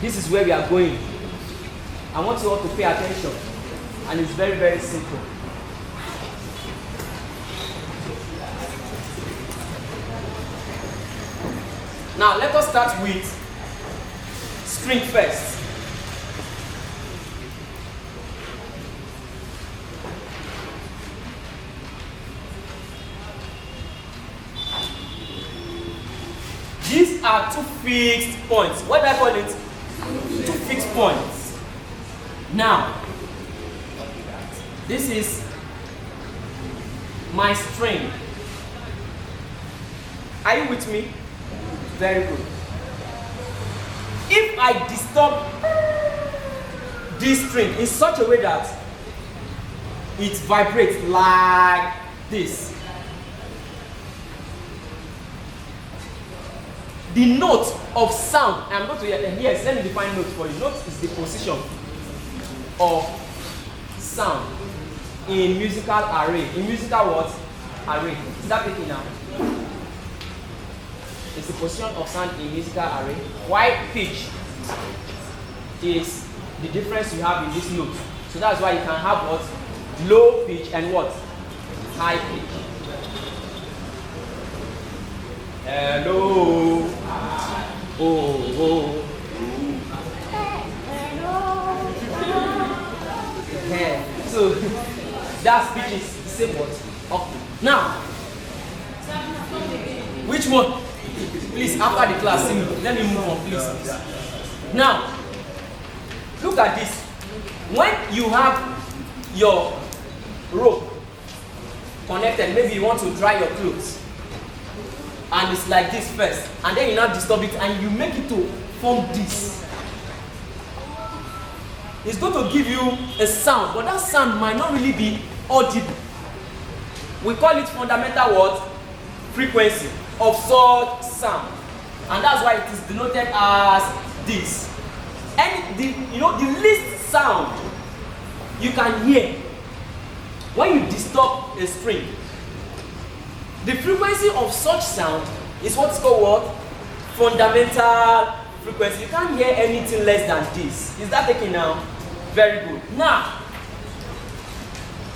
This is where we are going. I want you all to pay attention. And it's very, very simple. Now let us start with string first. These are two fixed points. What do I call it? Two fixed points. Now, this is my string. Are you with me? Very good. If I disturb this string in such a way that it vibrates like this, the note of sound, I'm going to yes, let me define note for you. Note is the position of sound in musical array. In musical what? Array. Is that taken now? It's the position of sound in musical array. While pitch is the difference you have in this note. So that's why you can have what? Low pitch and what? High pitch. Hello. Oh. Yeah. So that pitch is the same what? Octave. Now, which one? Please, after the class, see me. Let me move on, please. Now, look at this. When you have your rope connected, maybe you want to dry your clothes, and it's like this first, and then you now disturb it, and you make it to form this. It's going to give you a sound, but that sound might not really be audible. We call it fundamental what? Frequency of such sound, and that's why it is denoted as this. And the least sound you can hear when you disturb a string, the frequency of such sound is what's called what? Fundamental frequency. You can't hear anything less than this. Is that taken now? Very good. Now,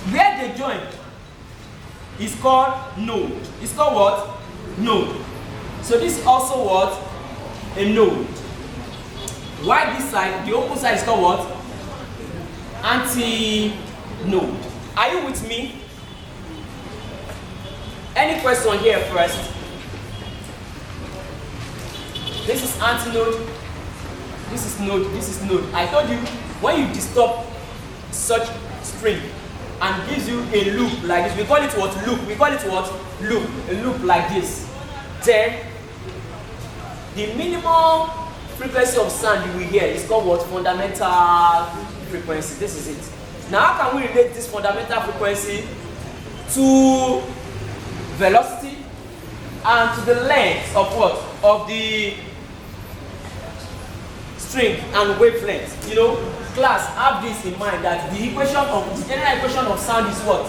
where they join is called node. It's called what? Node. So this is also what? A node. Why this side? The open side is called what? Anti-node. Are you with me? Any question here first? This is anti-node. This is node. This is node. I told you, when you disturb such string and gives you a loop like this, we call it what? Loop. We call it what? Loop. A loop like this. Then the minimum frequency of sound you will hear is called what? Fundamental frequency. This is it. Now, how can we relate this fundamental frequency to velocity and to the length of what? Of the string and wavelength. You know, class, have this in mind that the general equation of sound is what?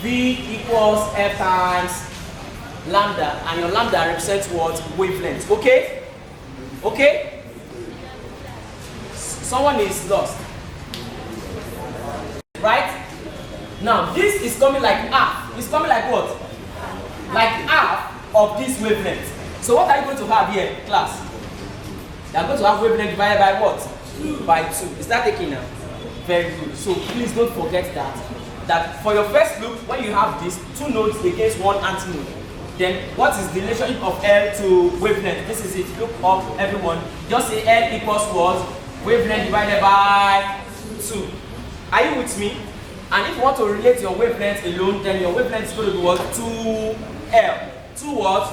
V equals F times lambda, and your lambda represents what? Wavelength. Okay? Okay? Someone is lost. Right? Now, this is coming like half. It's coming like what? Like half of this wavelength. So what are you going to have here, class? You are going to have wavelength divided by what? By 2. Is that taken now? Very good. So please don't forget that for your first loop, when you have these two nodes against one antinode, then what is the relationship of L to wavelength? This is it. Look up, everyone. Just say L equals what? Wavelength divided by 2. Are you with me? And if you want to relate your wavelength alone, then your wavelength is going to be what? 2L. 2 what?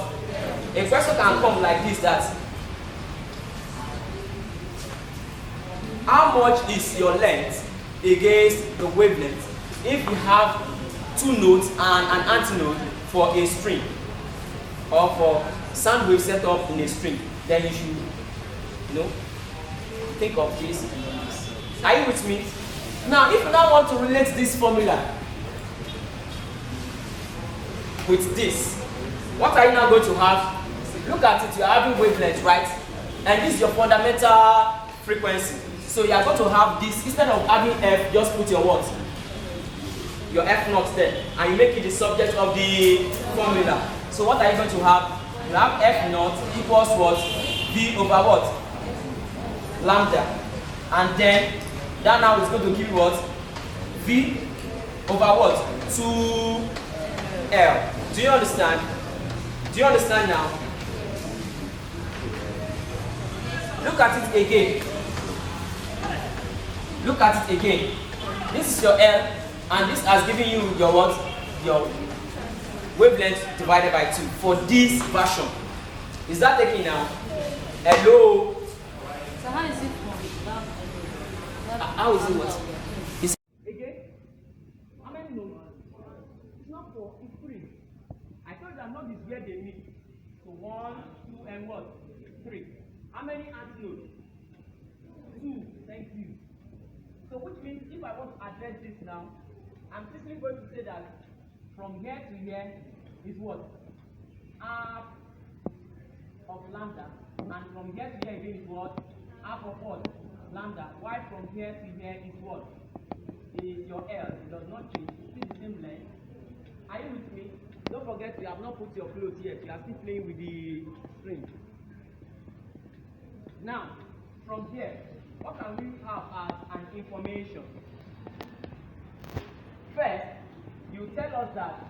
A question can come like this, that how much is your length against the wavelength if you have two nodes and an antinode for a string, or for sound wave set up in a string? Then you should, think of this and this. Are you with me? Now, if you now want to relate this formula with this, what are you now going to have? Look at it, you are having wavelength, right? And this is your fundamental frequency. So you are going to have this, instead of having F, just put your what? Your F naught there. And you make it the subject of the formula. So what are you going to have? You have F naught equals what? V over what? Lambda. And then that now is going to give you what? V over what? 2L. Do you understand? Do you understand now? Look at it again. Look at it again. This is your L, and this has given you your what? Your wavelength divided by 2 for this version. Is that taking now? Hello? So how is it from how is it what? Is again? How many nodes? It's not 4, it's 3. I told you that node is where they meet. So 1, 2, and what? 3. How many antinodes? 2. Thank you. So which means if I want to address this now, I'm simply going to say that from here to here is what? Half of lambda, and from here to here again is what? Half of what? Lambda. While from here to here is what? Is your L. It does not change. It is the same length. Are you with me? Don't forget you have not put your clothes yet. You are still playing with the string. Now, from here, what can we have as an information? First, you tell us that,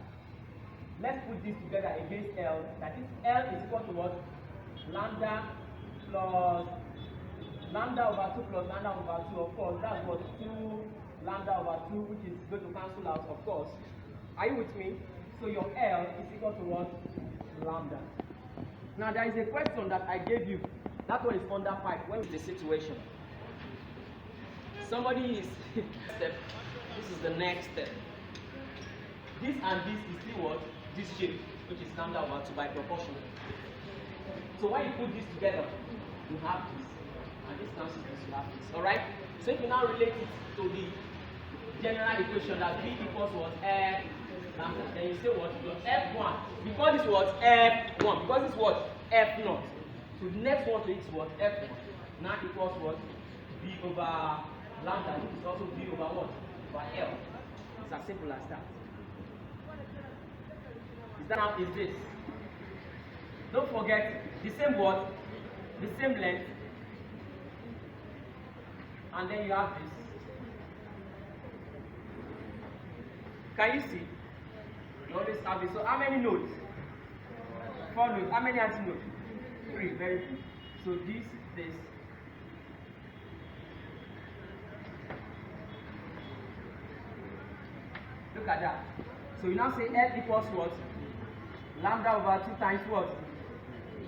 let's put this together against L, that is L is equal to what? Lambda plus lambda over 2 plus lambda over 2, of course, that's what? 2 lambda over 2, which is going to cancel out, of course. Are you with me? So your L is equal to what? Lambda. Now there is a question that I gave you. That one is under pipe. When is the situation? Somebody is step. This is the next step. This and this is still what? This shape, which is lambda over 2 by proportion. So when you put this together, you have this, and this cancels this, you have this. Alright? So if you now relate it to the general equation that V equals what? F lambda, then you say what? Your F1. Because this is what? F1. Because this is what? F0. So the next one to it is what? F1. Now equals what? V over lambda, which is also V over what? Over L. It's as simple as that. Is that now is this? Don't forget the same word, the same length, and then you have this. Can you see? You always have this. So how many nodes? 4 nodes. How many antinodes? 3. Very good. So this. Look at that. So you now say L equals what? Lambda over 2 times what?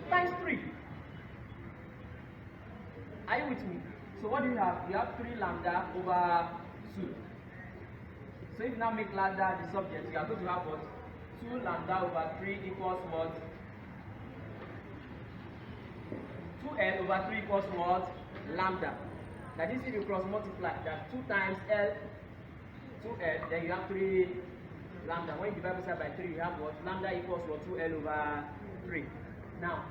Times 3. Are you with me? So what do you have? You have 3 lambda over 2. So if you now make lambda the subject, you are going to have what? 2 lambda over 3 equals what? 2L over 3 equals what? Lambda. That is if you cross multiply, that 2 times L, 2L, then you have 3 lambda. When you divide both sides by 3, you have what? Lambda equals what? 2L over 3. Now,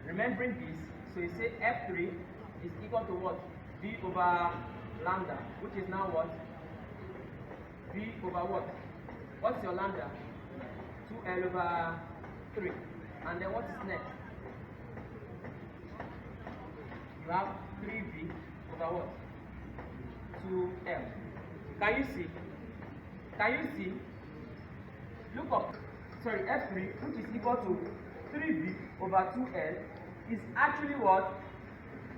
remembering this, so you say F3 is equal to what? V over lambda, which is now what? V over what? What's your lambda? 2L over 3. And then what is next? You have 3V over what? 2L. Can you see? Can you see? Look up. Sorry, F3, which is equal to 3V over 2L, is actually what?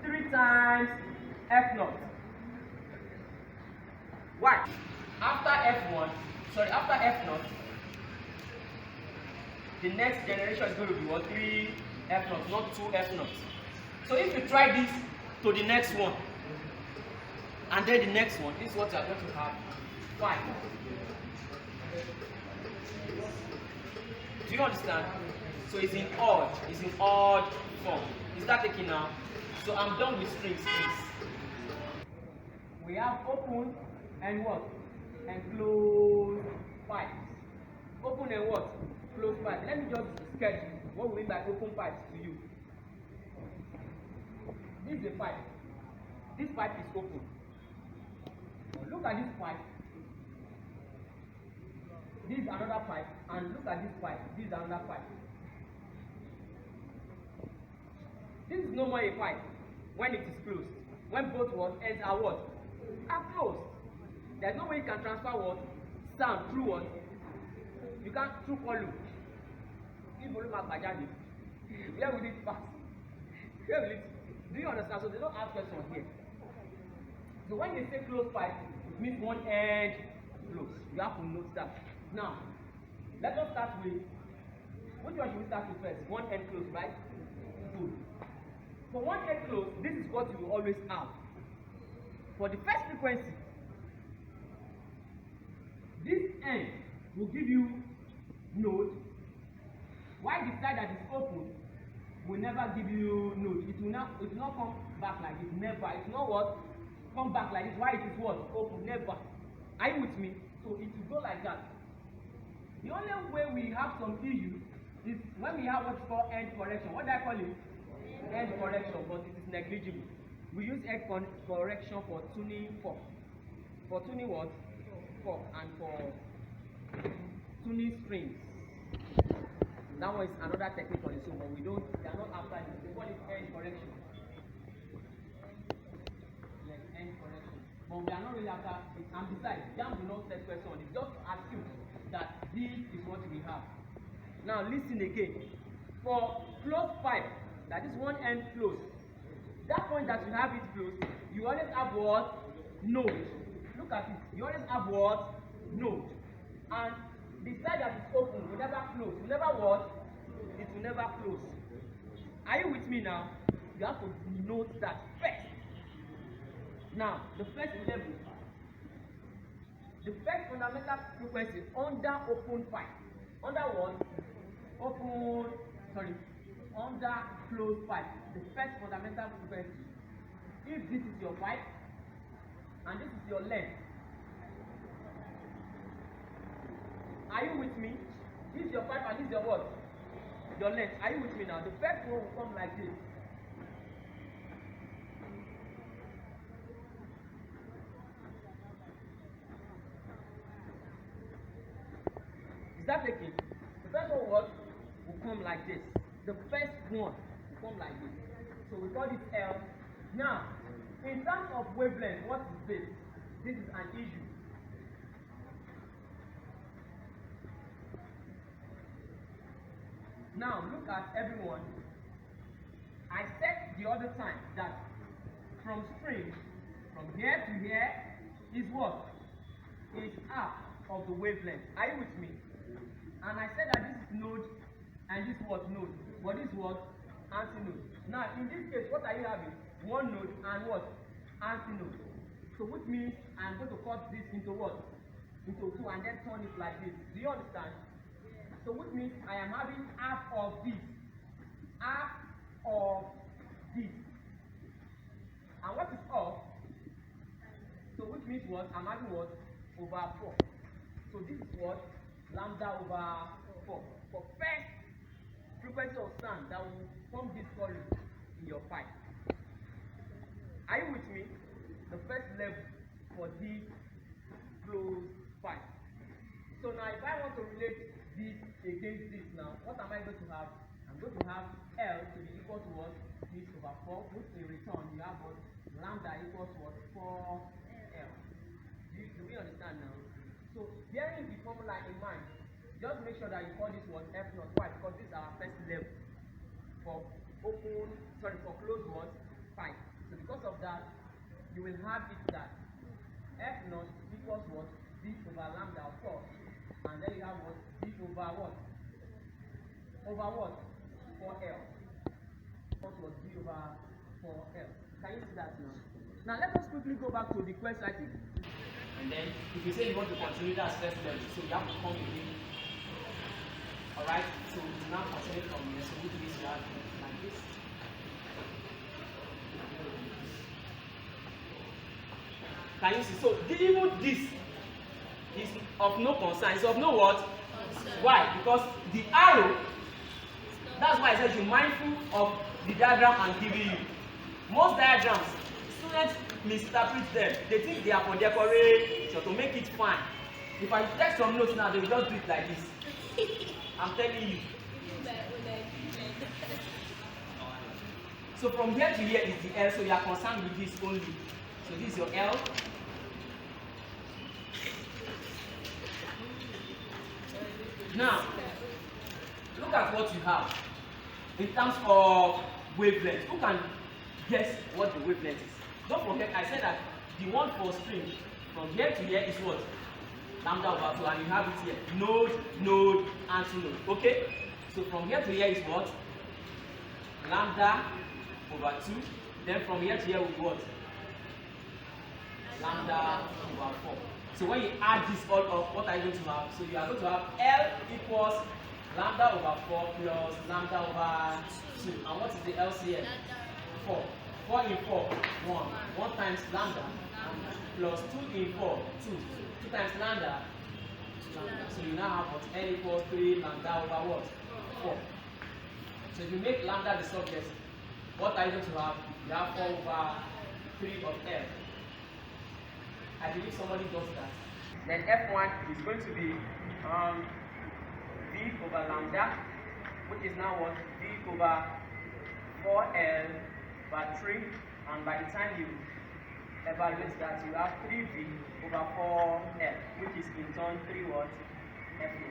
3 times F0. Why? After F1, sorry, after F0, the next generation is going to be what? 3 F0, not 2 F0. So if you try this to the next one, and then the next one, this is what you are going to have. 5. Do you understand? So it's in odd form. Is that taking now? So I'm done with strings, please. We have open and what? And close pipes. Open and what? Close pipes. Let me just sketch what we mean by open pipes to you. This is a pipe. This pipe is open. Look at this pipe. This is another pipe, and look at this pipe. This is another pipe. This is no more a pipe when it is closed. When both ends are what? Are closed. There is no way you can transfer what? Sound through what? You can't through column. Where will it pass? Where will it? Do you understand? So they don't ask questions here. So when they say closed pipe, it means one end closed. You have to note that. Now, let us start with, which one should we start with first? One end closed, right? Good. For one end closed, this is what you will always have. For the first frequency, this end will give you node, while the side that is open will never give you node. It will not come back like this. Never. It will not what? Come back like this. Why it is what? Open. Never. Are you with me? So it will go like that. The only way we have some issues is when we have what's called end correction. What do I call it? End correction, but it is negligible. We use end correction for tuning fork. For tuning what? Fork, and for tuning strings. That one is another technique on its own, but they are not after it. We call it end correction. Yes, end correction. But we are not really after it. And besides, Jam will not set question on it. Just assume that this is what we have. Now listen again. For closed pipe, that is one end closed. That point that you have it closed, you always have what? Node. Look at it. You always have what? Node. And the side that is open will never close. Will never what? It will never close. Are you with me now? You have to note that first. Now, the first level. The first fundamental frequency under open pipe. Under what? Under closed pipe. The first fundamental frequency. If this is your pipe and this is your length. Are you with me? This is your pipe and this is your what? Your length. Are you with me now? The first one will come like this. Is that taking? The first one will come like this. The first one will come like this. So we call this L. Now, in terms of wavelength, what is this? This is an issue. Now, look at everyone. I said the other time that from string, from here to here, is what? Is half of the wavelength. Are you with me? And I said that this is node and this what? Node. But this what? Antinode. Now, in this case, what are you having? One node and what? Antinode. So which means I'm going to cut this into what? Into two and then turn it like this. Do you understand? So which means I am having half of this. Half of this. And what is off? So which means what? I'm having what? Over 4. So this is what? Lambda over 4. For first frequency of sound that will form this column in your pipe. Are you with me? The first level for this closed pipe. So now if I want to relate this against this now, what am I going to have? I'm going to have L to be equal to what? This over 4, which in return you have what? Lambda equals what? 4L. Do we understand now? So bearing the formula in mind, just make sure that you call this what? F naught. Why? Because this is our first level for closed what? Pipe. So because of that, you will have it that F naught equals what? B over lambda, of course. And then you have what? B over what? Over what? 4L. What was B over 4L? Can you see that now? Now let us quickly go back to the question. I think. And then if you say you want to continue that first level, so you have to come in. Alright? So you now continue from here. So which means you have like this. Can you see? So even this is of no concern. It's of no what? Concern. Why? Because the arrow, that's why I said you're mindful of the diagram I'm giving you. Most diagrams, students misinterpret them. They think they are for decoration to make it fine. If I take some notes now, they will just do it like this. I'm telling you. So from here to here is the L, so you are concerned with this only. So this is your L. Now, look at what you have in terms of wavelength. Who can guess what the wavelength is? Don't forget, I said that the one for string from here to here is what? Lambda over 2, and you have it here. Node, node, and node. Okay? So from here to here is what? Lambda over 2. Then from here to here will be what? Lambda over 4. So when you add this all up, what are you going to have? So you are going to have L equals lambda over 4 plus lambda over 2. And what is the LCM? 4. 4 in 4, 1. 1 times lambda plus 2 in 4, 2. 2 times lambda. So you now have what? L equals 3 lambda over what? 4. So if you make lambda the subject, what are you going to have? You have 4 over 3 of L. I believe somebody does that. Then F1 is going to be V over lambda, which is now what? V over 4L by 3. And by the time you evaluate that, you have 3V over 4L, which is in turn 3 what? F0.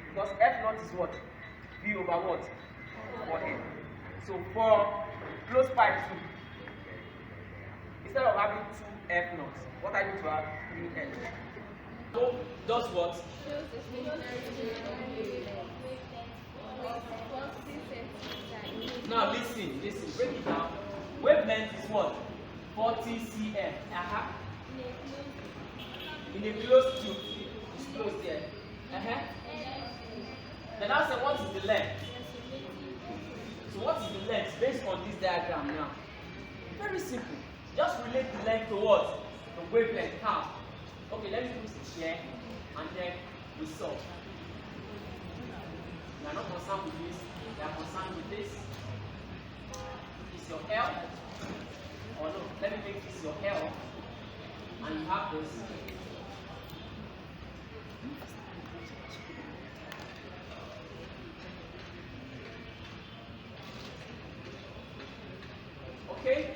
Because F0 is what? V over what? 4L. So for close pipe 2, instead of having 2 F notes, what are you going to have? 3 F. So does what? Now listen, break it down. Wavelength is what? 40 cm. In a closed tube, it's closed there. Then I say, what is the length? So what is the length based on this diagram now? Very simple. Just relate the length to what? The wavelength. How? Okay, let me put it here and then we solve. We are not concerned with this, we are concerned with this. It's your L. Or no, let me make this your L. And you have this. Okay?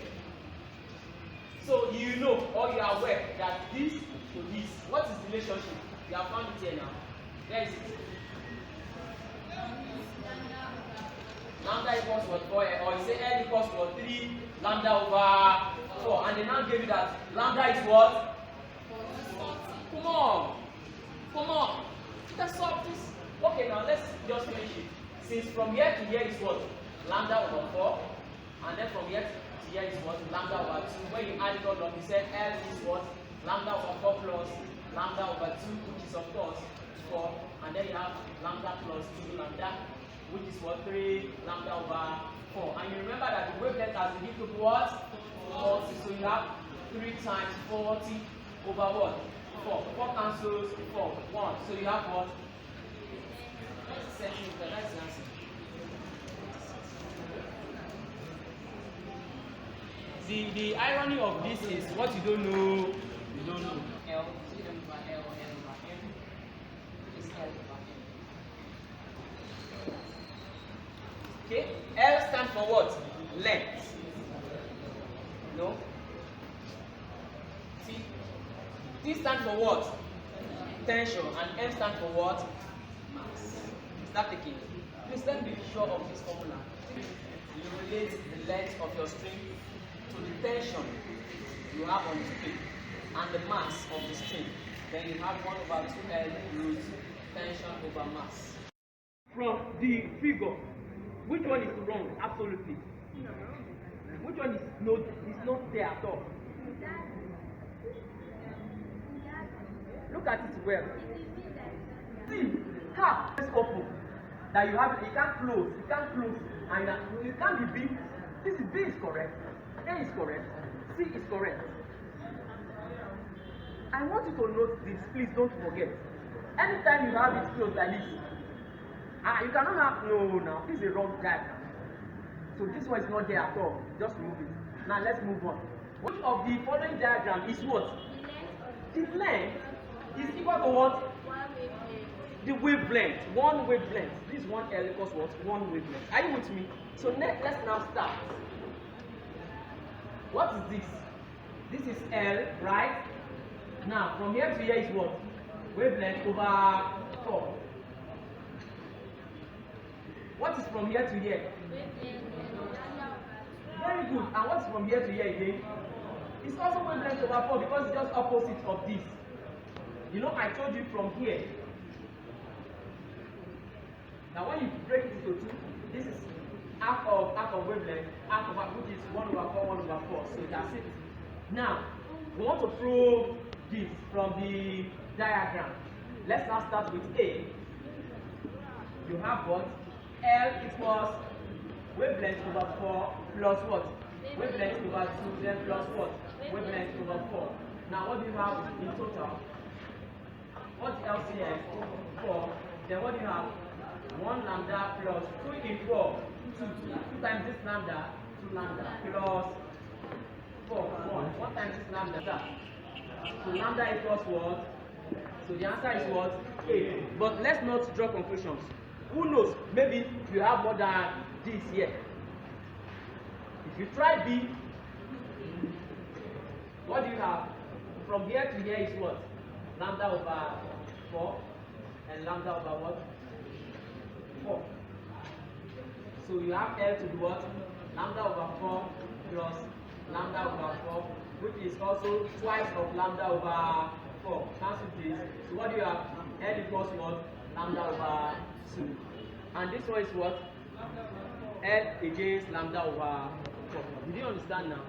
So you know or you are aware that this to this, what is the relationship? You have found it here now. Where is it? Lambda equals what? 4, or you say L equals what? 3 lambda over 4. And they now give you that lambda is what? 40. Come on. Come on. You can solve this. Okay, now let's just finish it. Since from here to here is what? Lambda over 4. And then from here to here is what? Lambda over 2. When you add it all up, you said L is what? Lambda over 4 plus lambda over 2, which is of course 4. And then you have lambda plus 2 lambda, which is what? 3 lambda over 4. And you remember that the wavelength has been equal to what? 40. So you have 3 times 40 over what? 4. 4 cancels 4. 1. So you have what? Centimeter. That's the answer. The irony of this is what you don't know, you don't know. L, M over L, N over M is L over M. Okay? L stands for what? Length. No? See? T stands for what? Tension. And M stands for what? Mass. Start taking. Please let me be sure of this formula. You relate the length of your string to the tension you have on the string and the mass of the string. Then you have 1 over 2L root tension over mass. From the figure, which one is wrong? Absolutely. No. Which one is not there at all? Look at it well. See, how it's open that you have it can't close, and it can't be B. This is B is correct. A is correct, C is correct. I want you to note this, please don't forget. Anytime you have it closed like this, you cannot have, no, this is a wrong diagram. So this one is not there at all. Just remove it. Now let's move on. Which of the following diagram is what? The length is equal to what? The wavelength. One wavelength. This 1L equals what? One wavelength. Are you with me? So let's now start. What is this? This is L, right? Now from here to here is what? Wavelength over 4. What is from here to here? Very good. And what is from here to here again? It's also wavelength over 4 because it's just opposite of this. You know, I told you from here. Now when you break it into 2, this is half of wavelength, half of which is 1 over 4, 1 over 4. So that's it. Now we want to prove this from the diagram. Let's now start with A. You have what? L equals wavelength over 4 plus what? Wavelength over 2, then plus what? Wavelength over 4. Now what do you have in total? What's LCM? 4. Then what do you have? 1 lambda plus 2 in 4. 2 times this lambda, 2 lambda plus 4. 1 times this lambda. So lambda equals what? So the answer is what? 8. But let's not draw conclusions. Who knows? Maybe you have more than this here. If you try B, what do you have? From here to here is what? Lambda over 4 and lambda over what? 4. So you have L to be what? Lambda over 4 plus lambda over 4, which is also twice of lambda over 4. Cancel this. So what do you have? L equals what? Lambda over 2. And this one is what? L against lambda over 4. Did you understand now?